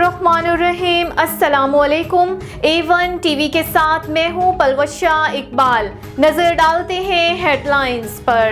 बिस्मिल्लाहिर्रहमानिर्रहीम। अस्सलाम वालेकुम। A1 टीवी के साथ मैं हूँ पलवशा इकबाल। नजर डालते हैं हेडलाइंस पर।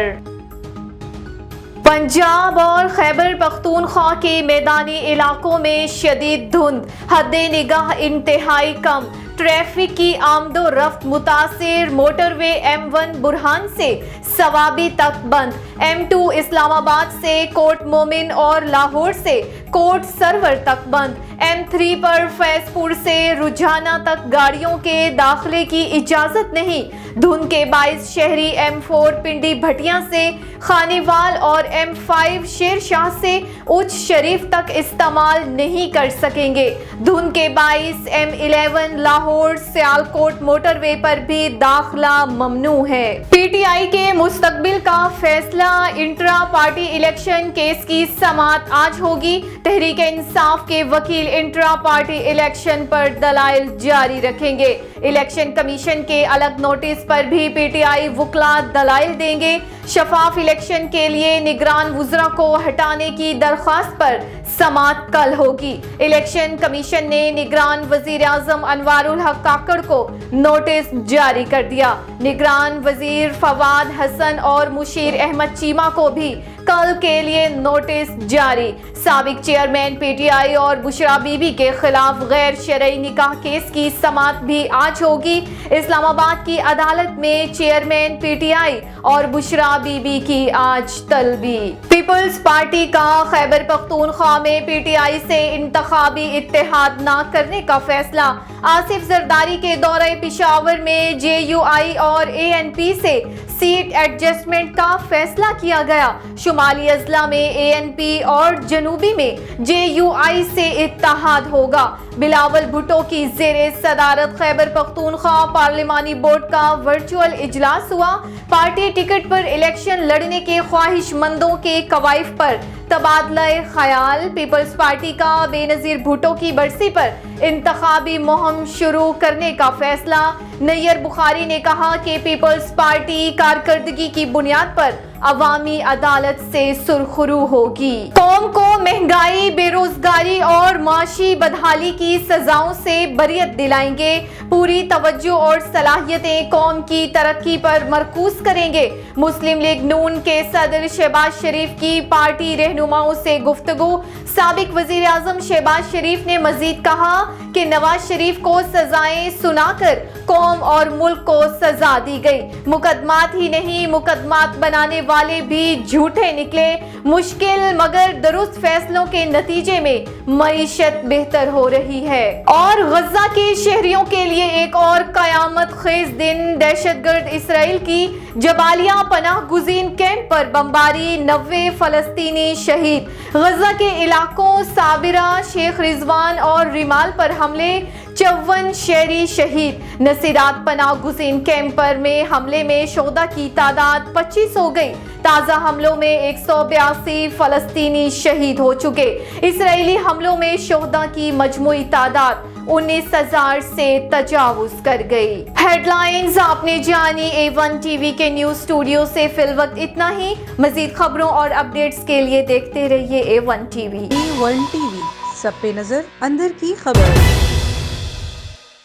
पंजाब और खैबर पख्तूनख्वा के मैदानी इलाकों में शदीद धुंध, हद्दे निगाह इंतहाई कम, ट्रैफिक की आमदो रफ्त मुतासिर, मोटरवे M1 बुरहान से सवाबी तक बंद, M2 इस्लामाबाद से कोट मोमिन और लाहौर से कोट सरवर तक बंद, M3 पर फैजपुर से रुझाना तक गाड़ियों के दाखिले की इजाजत नहीं। धुंध के बाइस शहरी M4 पिंडी भटिया से खानीवाल और M5 शेर शाह से उच्च शरीफ तक इस्तेमाल नहीं कर सकेंगे। धुंध के बाइस M11 लाहौर सियालकोट मोटरवे पर भी दाखिला ममनू है। PTI के मुस्तकबिल का फैसला, इंट्रा पार्टी इलेक्शन केस की समाअत आज होगी। तहरीक इंसाफ के वकील इंट्रा पार्टी इलेक्शन पर दलाइल जारी रखेंगे। इलेक्शन कमीशन के अलग नोटिस पर भी PTI वकला दलाइल देंगे। शफाफ इलेक्शन के लिए निगरान वुज़रा को हटाने की दरख्वास्त पर समाअत कल होगी। इलेक्शन कमीशन ने निगरान वजीर आजम अनवारुल हक काकड़ को नोटिस जारी कर दिया। निगरान वजीर फवाद हसन और मुशीर अहमद चीमा को भी कल के लिए नोटिस जारी। साबिक चेयरमैन PTI और बुशरा बीबी के खिलाफ गैर शरई निकाह केस की समाअत भी आज होगी। इस्लामाबाद की अदालत में चेयरमैन PTI और बुशरा बीबी की आज तलबी। पीपल्स पार्टी का खैबर पख्तूनख्वा में PTI से इंतखाबी इत्तेहाद न करने का फैसला। आसिफ जरदारी के दौरे पेशावर में JUI और ANP से सीट एडजस्टमेंट का फैसला किया गया। शुमाली अजला में ANP और जनूबी में JUI से इत्तेहाद होगा। बिलावल भुट्टो की ज़ेरे सदारत खैबर पख्तूनख्वा पार्लिमानी बोर्ड का वर्चुअल इजलास हुआ। पार्टी टिकट पर इलेक्शन लड़ने के ख्वाहिशमंदों के कवाइफ पर तबादला ख्याल। पीपल्स पार्टी का बेनजीर भुट्टो की बरसी पर इंतखाबी मुहिम शुरू करने का फैसला। नैयर बुखारी ने कहा कि पीपल्स पार्टी कारकर्दगी की बुनियाद पर अवामी अदालत से सुरखरू होगी। कौम को महंगाई, बेरोजगारी और माशी बदहाली की सजाओं से बरियत दिलाएंगे। पूरी तवज्जो और सलाहियतें कौम की तरक्की पर मरकूज करेंगे। मुस्लिम लीग नून के सदर शहबाज शरीफ की पार्टी रहनुमाओं से गुफ्तगू। साबिक वजीर आजम शहबाज शरीफ ने मजीद कहा कि नवाज शरीफ को सजाएं सुनाकर कौम और मुल्क को सजा दी गई। मुकदमात ही नहीं, मुकदमात बनाने वाले भी झूठे निकले। मुश्किल मगर दुरुस्त फैसलों के नतीजे में मईशत बेहतर हो रही है। और गजा के शहरियों के लिए एक और कयामत खेज दिन। दहशतगर्द इसराइल की जबालिया पनाह गुज़ीन कैंप पर बमबारी, 90 फलस्तीनी शहीद। गजा के इलाकों साबिरा, शेख रिजवान और रिमाल पर हमले, 54 शहरी शहीद। नसीरात पनाह गुज़ीन कैंप पर में हमले में शोहदा की तादाद 25 हो गई। ताज़ा हमलों में 182 फलस्तीनी शहीद हो चुके। इसराइली हमलों में शोहदा की मजमूई तादाद 19,000 से तजावुज कर गई। हेडलाइंस आपने जानी। A1 टीवी के न्यूज स्टूडियो से फिलवक्त इतना ही। मजीद खबरों और अपडेट्स के लिए देखते रहिए A1 टीवी। A1 टीवी, सब पे नजर, अंदर की खबर।